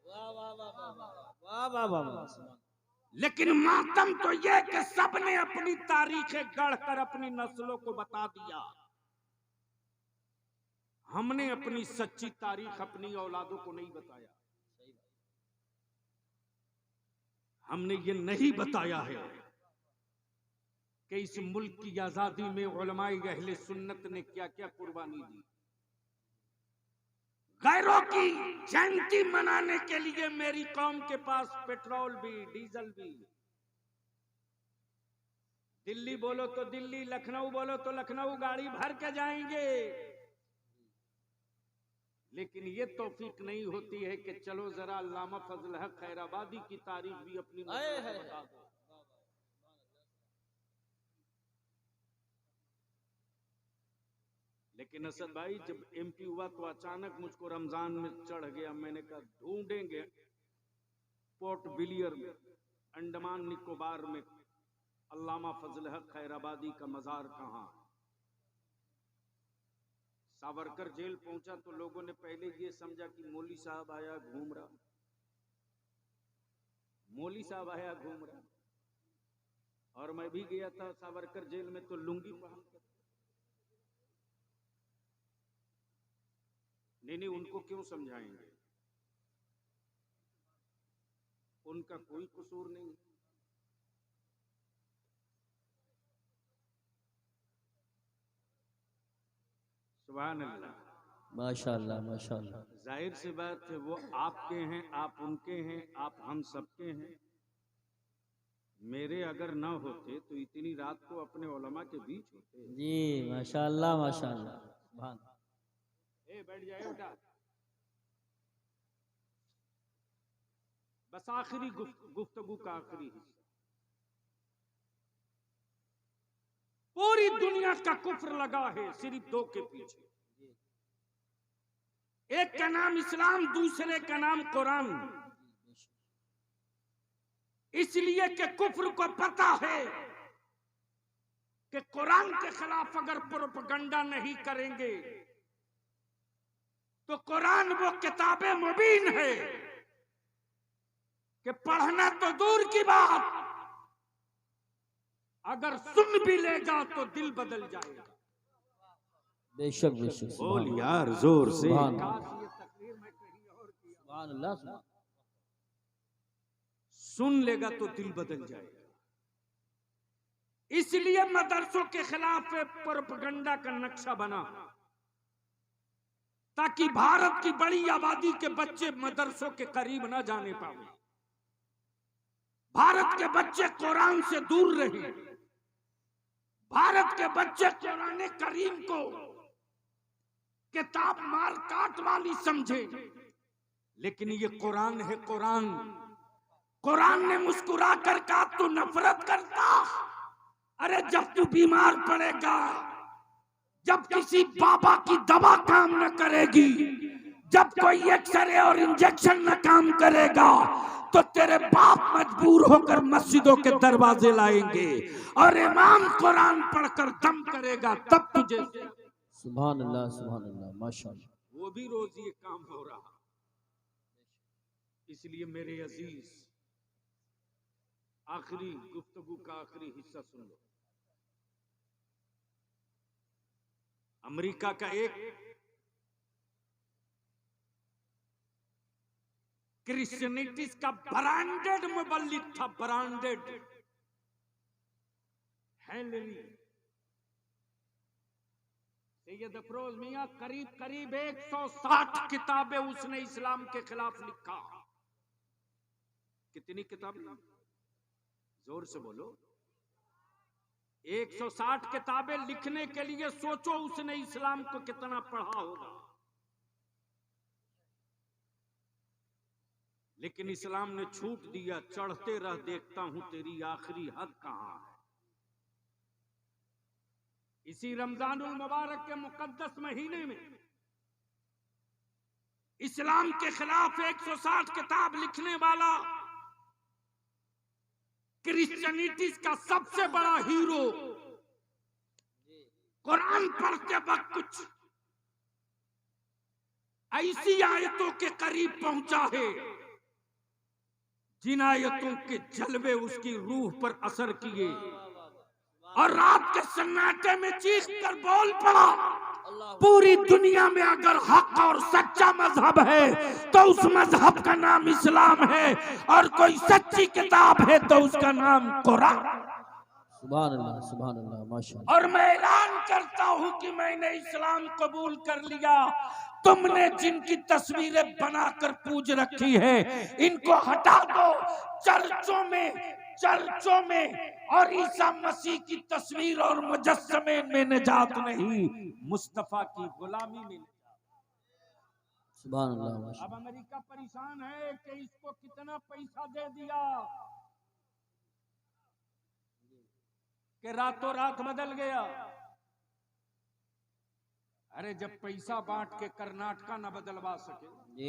वाह वाह वाह। लेकिन मातम तो यह कि सबने अपनी तारीखें गढ़कर अपनी नस्लों को बता दिया। हमने अपनी सच्ची तारीख अपनी औलादों को नहीं बताया। हमने ये नहीं बताया है कि इस मुल्क की आजादी में उलमाए अहले सुन्नत ने क्या क्या कुर्बानी दी। गैरों की जयंती मनाने के लिए मेरी कौम के पास पेट्रोल भी, डीजल भी। दिल्ली बोलो तो दिल्ली, लखनऊ बोलो तो लखनऊ गाड़ी भर के जाएंगे। लेकिन ये तौफीक नहीं होती है कि चलो जरा अल्लामा फजल हक खैराबादी की तारीख भी अपनी बता दो। लेकिन असद भाई जब एमपी हुआ तो अचानक मुझको रमजान में चढ़ गया। मैंने कहा ढूंढेंगे पोर्ट ब्लियर में, अंडमान निकोबार में अल्लामा फजल हक खैराबादी का मजार कहाँ। सावरकर जेल पहुंचा तो लोगों ने पहले ये समझा कि मौली साहब आया घूम रहा, मौली साहब आया घूम रहा। और मैं भी गया था सावरकर जेल में तो लुंगी पहन कर। नहीं, उनको क्यों समझाएंगे, उनका कोई कसूर नहीं। सुभान अल्लाह, माशाअल्लाह माशाअल्लाह। जाहिर सी बात है वो आपके हैं, आप उनके हैं, आप हम सबके हैं। मेरे अगर ना होते तो इतनी रात को अपने उलमा के बीच होते। जी माशाअल्लाह माशाअल्लाह। बैठ जाए बेटा। बस आखिरी गुफ्तगू का आखिरी हिस्सा। पूरी दुनिया का कुफ्र लगा है सिर्फ दो के पीछे। एक का नाम इस्लाम, दूसरे का नाम कुरान। इसलिए कि कुफ्र को पता है कि कुरान के खिलाफ अगर प्रोपगंडा नहीं करेंगे तो कुरान वो किताबे मुबीन है कि पढ़ना तो दूर की बात, अगर सुन भी लेगा तो दिल बदल जाएगा। बेशक बेशक। बोल यार जोर से। सुन लेगा तो दिल बदल जाएगा। इसलिए मदरसों के खिलाफ प्रोपगंडा का नक्शा बना ताकि भारत की बड़ी आबादी के बच्चे मदरसों के करीब ना जाने पाए, भारत के बच्चे कुरान से दूर रहे, भारत के बच्चे कुरान करीम को किताब मार काट वाली समझे। लेकिन ये कुरान है, कुरान। कुरान ने मुस्कुरा कर कहा तू नफरत करता, अरे जब तू बीमार पड़ेगा जब किसी बाबा की दवा काम न करेगी, जब कोई एक्सरे और इंजेक्शन न काम करेगा, तो तेरे बाप मजबूर होकर मस्जिदों के दरवाजे लाएंगे और इमाम कुरान पढ़कर दम करेगा, तब तुझे सुभान अल्लाह माशाअल्लाह। वो भी रोज ये काम हो रहा। इसलिए मेरे अजीज, आखिरी गुफ्तगू का आखिरी हिस्सा सुन लो। अमेरिका का एक क्रिश्चियनिटीज का ब्रांडेड मुबल्लिग था, ब्रांडेड हेनरी सैयद अफरोज मियां। करीब करीब 160 किताबें उसने इस्लाम के खिलाफ लिखा। कितनी किताबें? जोर से बोलो। 160 किताबें लिखने के लिए सोचो उसने इस्लाम को कितना पढ़ा होगा। लेकिन इस्लाम ने छूट दिया, चढ़ते रह देखता हूं तेरी आखिरी हद कहां है। इसी रमजानुल मुबारक के मुकद्दस महीने में इस्लाम के खिलाफ 160 किताब लिखने वाला क्रिश्चियनिटीज का सबसे बड़ा हीरो कुरान पढ़ते वक्त कुछ ऐसी आयतों के करीब पहुंचा है जिन आयतों के जलवे उसकी रूह पर असर किए और रात के सन्नाटे में चीख कर बोल पड़ा, पूरी दुनिया में अगर हक और सच्चा मजहब है तो उस मजहब का नाम इस्लाम है, और कोई सच्ची किताब है तो उसका नाम कुरान। सुभान अल्लाह माशाअल्लाह। और मैं ऐलान करता हूं कि मैंने इस्लाम कबूल कर लिया। तुमने जिनकी तस्वीरें बनाकर पूज रखी है, इनको हटा दो। चर्चों में और ईसा मसीह की तस्वीर और मुजस्समे में निजात नहीं, मुस्तफा की गुलामी में। सुभान अल्लाह। अब अमेरिका परेशान है कि इसको कितना पैसा दे दिया कि रातों रात बदल गया। अरे जब पैसा बांट के कर्नाटका न बदलवा सके।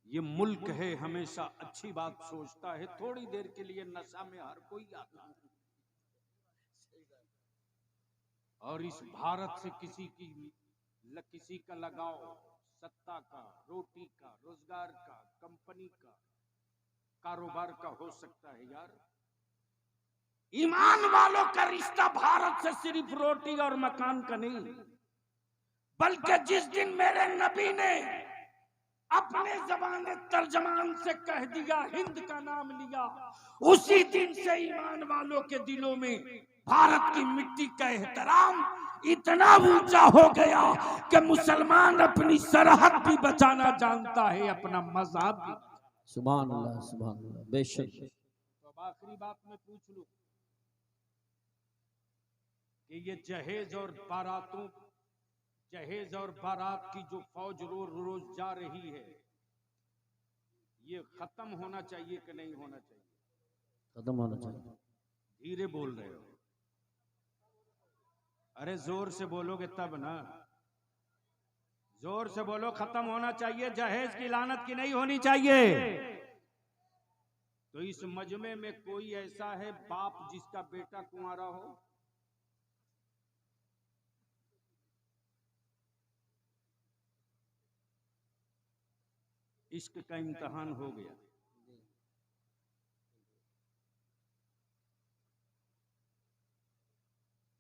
ये मुल्क है हमेशा अच्छी बात सोचता है। थोड़ी देर के लिए नशा में हर कोई आता है, और इस भारत से किसी का लगाव सत्ता का, रोटी का, रोजगार का, कंपनी का, कारोबार का हो सकता है। यार, ईमान वालों का रिश्ता भारत से सिर्फ रोटी और मकान का नहीं, बल्कि जिस दिन मेरे नबी ने अपने ज़बाने तर्जमान से कह दिया, हिंद का नाम लिया, उसी दिन से ईमान वालों के दिलों में भारत की मिट्टी का एहतराम इतना ऊंचा हो गया कि मुसलमान अपनी सरहद भी बचाना जानता है, अपना मजहब भी। सुभान अल्लाह बेशक। तो अब आखिरी बात मैं पूछ लूं कि ये जहेज और बारात की जो फौज रोज जा रही है, ये खत्म होना चाहिए कि नहीं होना चाहिए? खत्म होना चाहिए। धीरे बोल रहे हो। अरे जोर से बोलोगे तब ना, जोर से बोलो। खत्म होना चाहिए, जहेज की लानत की नहीं होनी चाहिए। तो इस मजमे में कोई ऐसा है बाप जिसका बेटा कुंवारा हो? इश्क का इम्तिहान हो गया।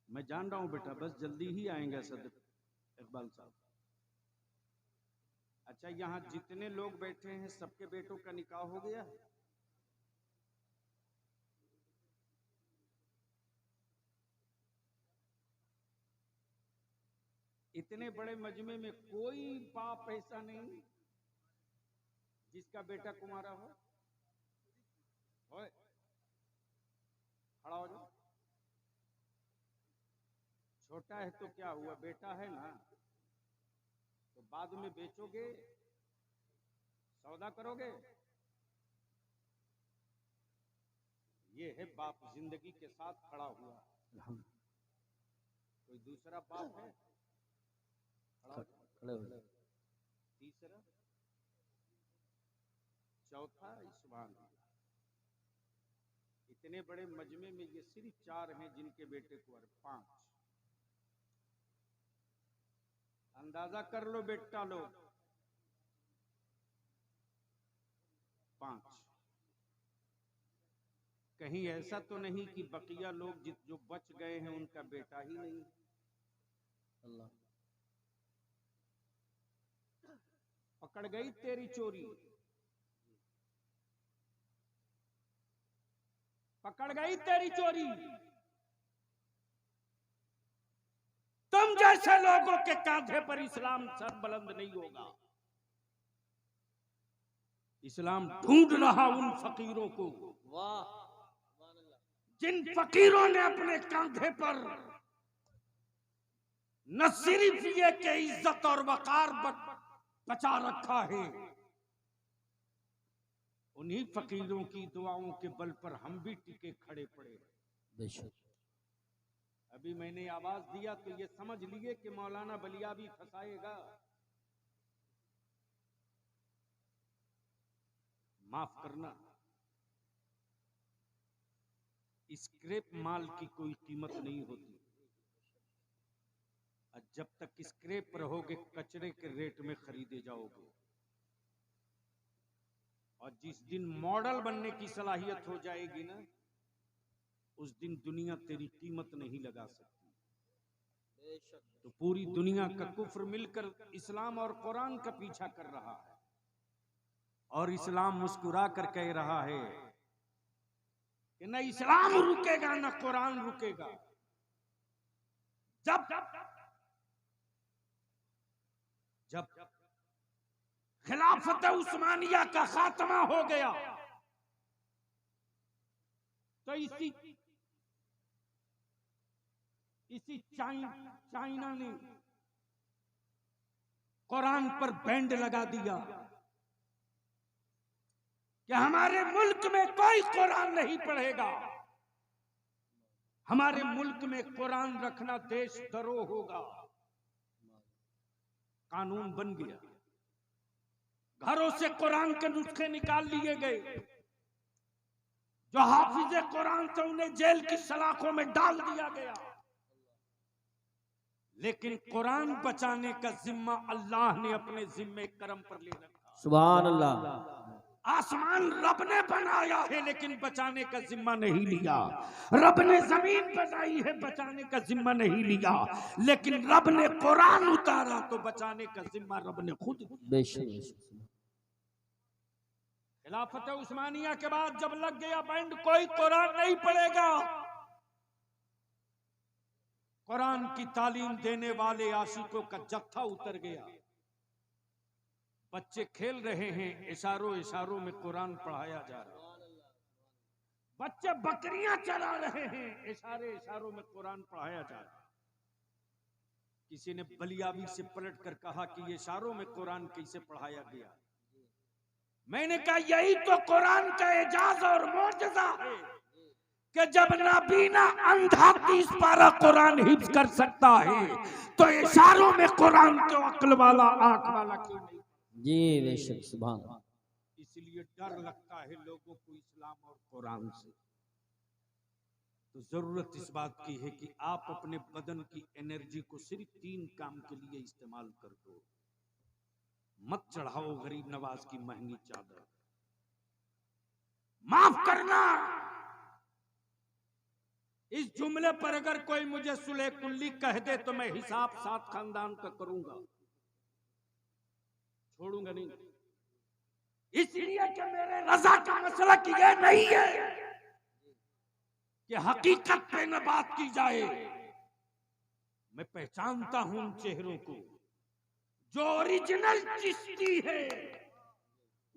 मैं जान रहा हूं बेटा, बस जल्दी ही आएंगे सदर इकबाल साहब। अच्छा, यहाँ जितने लोग बैठे हैं सबके बेटों का निकाह हो गया? इतने बड़े मजमे में कोई बाप ऐसा नहीं जिसका बेटा कुंवारा हो? ओए, खड़ा हो जाओ। छोटा है तो क्या हुआ, बेटा है ना, तो बाद में बेचोगे, सौदा करोगे। ये है बाप जिंदगी के साथ खड़ा हुआ। कोई दूसरा बाप है खड़े हो जाओ। तीसरा, चौथा, सुभान अल्लाह। इतने बड़े मजमे में ये सिर्फ 4 हैं जिनके बेटे कुंवर, 5। अंदाजा कर लो बेटा लोग, 5। कहीं ऐसा तो नहीं कि बकिया लोग जो बच गए हैं उनका बेटा ही नहीं। अल्लाह पकड़ गई तेरी चोरी, पकड़ गई तेरी चोरी। तुम जैसे लोगों के कांधे पर इस्लाम सर बुलंद नहीं होगा। इस्लाम ढूंढ रहा उन फकीरों को, वाह, जिन फकीरों ने अपने कांधे पर न सिर्फ ये कि इज्जत और वकार बचा रखा है, उन्हीं फकीरों की दुआओं के बल पर हम भी टिके खड़े पड़े। बेशक। अभी मैंने आवाज दिया तो ये समझ लिए कि मौलाना बलिया भी फंसाएगा। माफ करना, स्क्रैप माल की कोई कीमत नहीं होती। और जब तक स्क्रैप रहोगे कचरे के रेट में खरीदे जाओगे। और जिस दिन मॉडल बनने की सलाहियत हो जाएगी ना, उस दिन दुनिया तेरी कीमत नहीं लगा सकती। तो पूरी दुनिया का कुफ्र मिलकर इस्लाम और कुरान का पीछा कर रहा है, और इस्लाम मुस्कुरा कर कह रहा है कि न इस्लाम रुकेगा न कुरान रुकेगा। जब जब खिलाफत उस्मानिया का खात्मा हो गया तो इसी चाइना ने कुरान पर बैंड लगा दिया कि हमारे मुल्क में कोई कुरान नहीं पढ़ेगा। हमारे मुल्क में कुरान रखना देशद्रोह होगा। कानून बन गया, घरों से कुरान के नुस्खे निकाल लिए गए। जो हाफिज कुरान थे उन्हें जेल की सलाखों में डाल दिया गया। लेकिन कुरान बचाने का जिम्मा अल्लाह ने अपने जिम्मे करम पर ले रखा। सुभान अल्लाह। आसमान रब ने बनाया है लेकिन बचाने का जिम्मा नहीं लिया। रब ने जमीन बनाई है, बचाने का जिम्मा नहीं लिया। लेकिन रब ने कुरान उतारा तो बचाने का जिम्मा रब ने खुद। बेशक। खिलाफत उस्मानिया के बाद जब लग गया बैंड, कोई कुरान नहीं पढ़ेगा। कुरान की तालीम देने वाले आशिकों का जत्था उतर गया। बच्चे खेल रहे हैं, इशारों इशारों में कुरान पढ़ाया जा रहा है। बच्चे बकरियां चला रहे हैं, इशारे इशारों में कुरान पढ़ाया जा रहा है। किसी ने बलियाबी से पलट कर कहा कि ये इशारों में कुरान कैसे पढ़ाया गया। मैंने कहा यही तो कुरान का एजाज और मौजज़ा है कि जब नाबीना अंधा 30 पारा कुरान हिफ्ज कर सकता है तो इशारों में कुरान को अक्ल वाला आंख वाला क्यों नहीं। जी बेशक। सुभान। इसलिए डर लगता है लोगों को इस्लाम और कुरान से। तो जरूरत इस बात की है कि आप अपने बदन की एनर्जी को सिर्फ 3 काम के लिए इस्तेमाल कर दो। मत चढ़ाओ गरीब नवाज की महंगी चादर। माफ करना, इस जुमले पर अगर कोई मुझे सुलह कुल्ली कह दे तो मैं हिसाब 7 खानदान का करूंगा, छोड़ूंगा नहीं। इसलिए कि मेरे रजा का मसला कि यह नहीं है कि हकीकत पे न बात की जाए। मैं पहचानता हूं उन चेहरों को। जो ओरिजिनल चिश्ती है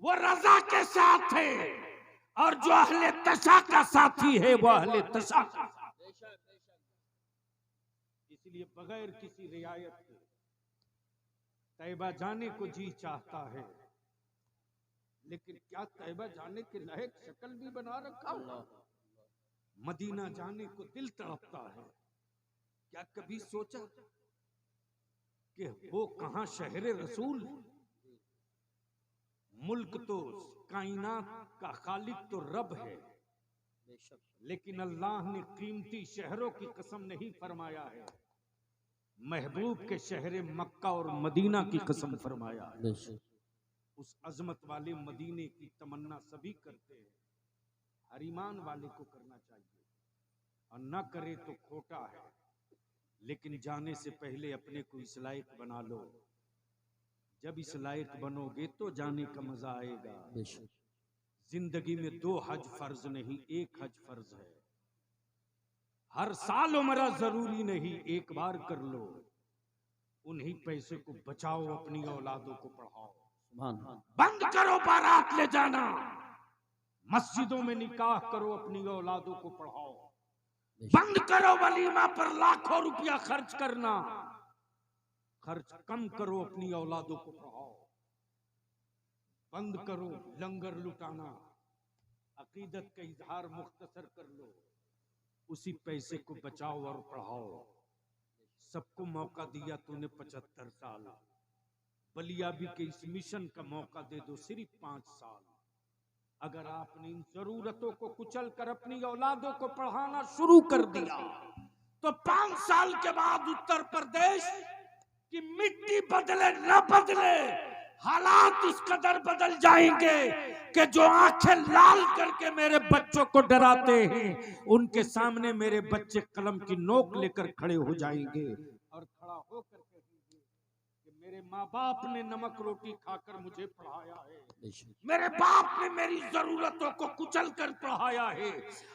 वो रजा के साथ है, और जो अहले तशा का साथी है वो अहले तशा का। इसलिए बगैर किसी रियायत के तैबा जाने को जी चाहता है, लेकिन क्या तैबा जाने के लायक शक्ल भी बना रखा। मदीना जाने को दिल तड़पता है। क्या कभी सोचा कि वो कहां शहर रसूल? मुल्क तो कायनात का खालिक तो रब है, लेकिन अल्लाह ने कीमती शहरों की कसम नहीं फरमाया है, महबूब के शहर मक्का और मदीना की कसम फरमाया है। उस अजमत वाले मदीने की तमन्ना सभी करते हैं, हर ईमान वाले को करना चाहिए, और न करे तो खोटा है। लेकिन जाने से पहले अपने को इस लायक बना लो। जब इस लायक बनोगे तो जाने का मजा आएगा। जिंदगी में 2 हज फर्ज नहीं, 1 हज फर्ज है। हर साल उम्रा जरूरी नहीं, एक बार कर लो। उन्हीं पैसे को बचाओ, अपनी औलादों को पढ़ाओ। बंद करो बारात ले जाना, मस्जिदों में निकाह करो, अपनी औलादों को पढ़ाओ। बंद करो वलीमा पर लाखों रुपया खर्च करना, खर्च कम करो, अपनी औलादों को पढ़ाओ। बंद करो लंगर लुटाना, अकीदत का इजहार मुख्तसर कर लो, उसी पैसे को बचाओ और पढ़ाओ। सबको मौका दिया तूने 75 साल, बलियाबी के इस मिशन का मौका दे दो सिर्फ 5 साल। अगर आपने इन जरूरतों को कुचल कर अपनी औलादों को पढ़ाना शुरू कर दिया तो 5 साल के बाद उत्तर प्रदेश की मिट्टी बदले न बदले, हालात इस कदर बदल जाएंगे कि जो आंखें लाल करके मेरे बच्चों को डराते हैं, उनके सामने मेरे बच्चे कलम की नोक लेकर खड़े हो जाएंगे और खड़ा होकर कहेंगे कि मेरे माँ बाप ने नमक रोटी खाकर मुझे पढ़ाया है, मेरे बाप ने मेरी जरूरतों को कुचल कर पढ़ाया है।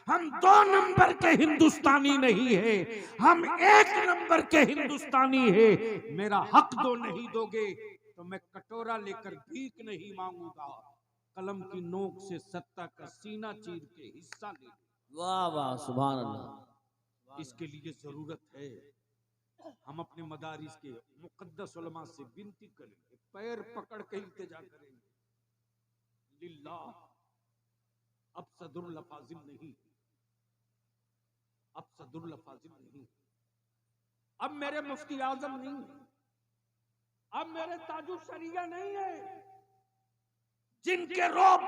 हम 2 नंबर के हिंदुस्तानी नहीं है, हम 1 नंबर के हिंदुस्तानी है। मेरा हक दो नहीं दोगे तो मैं कटोरा लेकर भीख नहीं मांगूंगा, कलम की नोक से सत्ता का सीना चीर के हिस्सा ले। वाह वाह, सुभान अल्लाह। इसके लिए जरूरत है हम अपने मदारिस के मुकद्दस उलमा से विनती करेंगे, पैर पकड़ के इल्तिजा करेंगे, लिल्लाह अब सदरुल लफाजिल नहीं, अब सदरुल लफाजिल नहीं, अब मेरे मुफ्ती आजम नहीं, अब मेरे ताजु शरिया नहीं है, जिनके रोब,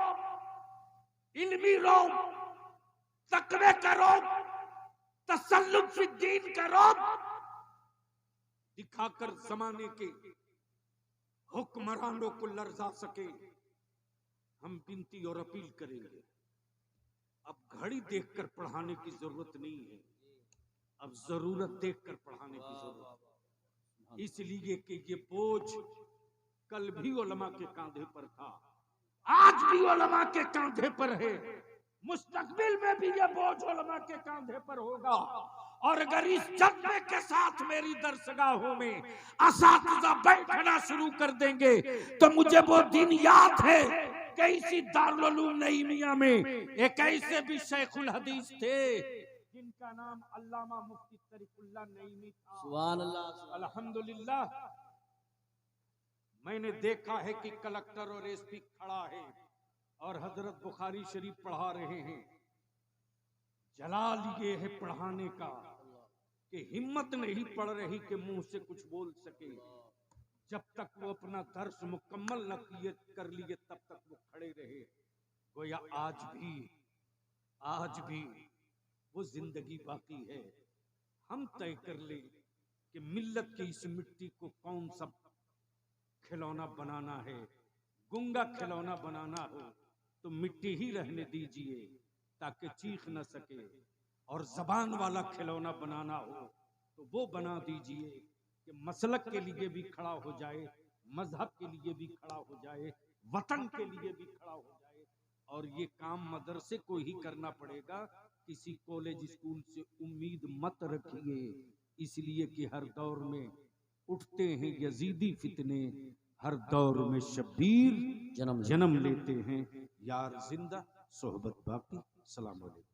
इल्मी रोब, तकवे का रोब, तसल्लुत फी दीन का रोब दिखाकर जमाने के हुक्मरानों को लर्जा सके, हम विनती और अपील करेंगे। अब घड़ी देखकर पढ़ाने की जरूरत नहीं है, अब जरूरत देखकर पढ़ाने की जरूरत है। इसलिए कि ये बोझ कल भी उलमा के कांधे पर था, आज भी उलमा के कांधे पर है, मुस्तकबिल में भी ये बोझ उलमा के कांधे पर होगा। और अगर इस जज्बे के साथ मेरी दरसगाहों में असातिज़ा बैठना शुरू कर देंगे तो मुझे वो दिन याद है कि इसी दारुल उलूम नईमिया में एक ऐसे भी शेखुल हदीस थे जिनका नाम अल्लामा मुफ्ती तरीकुल्लाह नईमी था। सुभान अल्लाह। अल्हम्दुलिल्लाह, मैंने देखा है कि कलेक्टर और एसपी खड़ा है और हजरत बुखारी शरीफ पढ़ा रहे हैं। जलाल ये है पढ़ाने का कि हिम्मत नहीं पड़ रही कि मुंह से कुछ बोल सके। जब तक वो अपना दर्स मुकम्मल न कर लिए तब तक वो खड़े रहे। गोया आज भी वो जिंदगी बाकी है। हम तय कर ले कि मिल्लत की इस मिट्टी को कौन सा खिलौना बनाना है। गुंगा खिलौना बनाना हो तो मिट्टी ही रहने दीजिए ताकि चीख न सके, और जबान वाला खिलौना बनाना हो तो वो बना दीजिए कि मसलक के लिए भी खड़ा हो जाए, मजहब के लिए भी खड़ा हो जाए, वतन के लिए भी खड़ा हो जाए। और ये काम मदरसे को ही करना पड़ेगा, किसी कॉलेज स्कूल से उम्मीद मत रखिए, इसलिए कि हर दौर में उठते हैं यजीदी फितने, हर दौर में शब्बीर जन्म लेते हैं। यार जिंदा सोहबत बाकी। सलाम अलैकुम।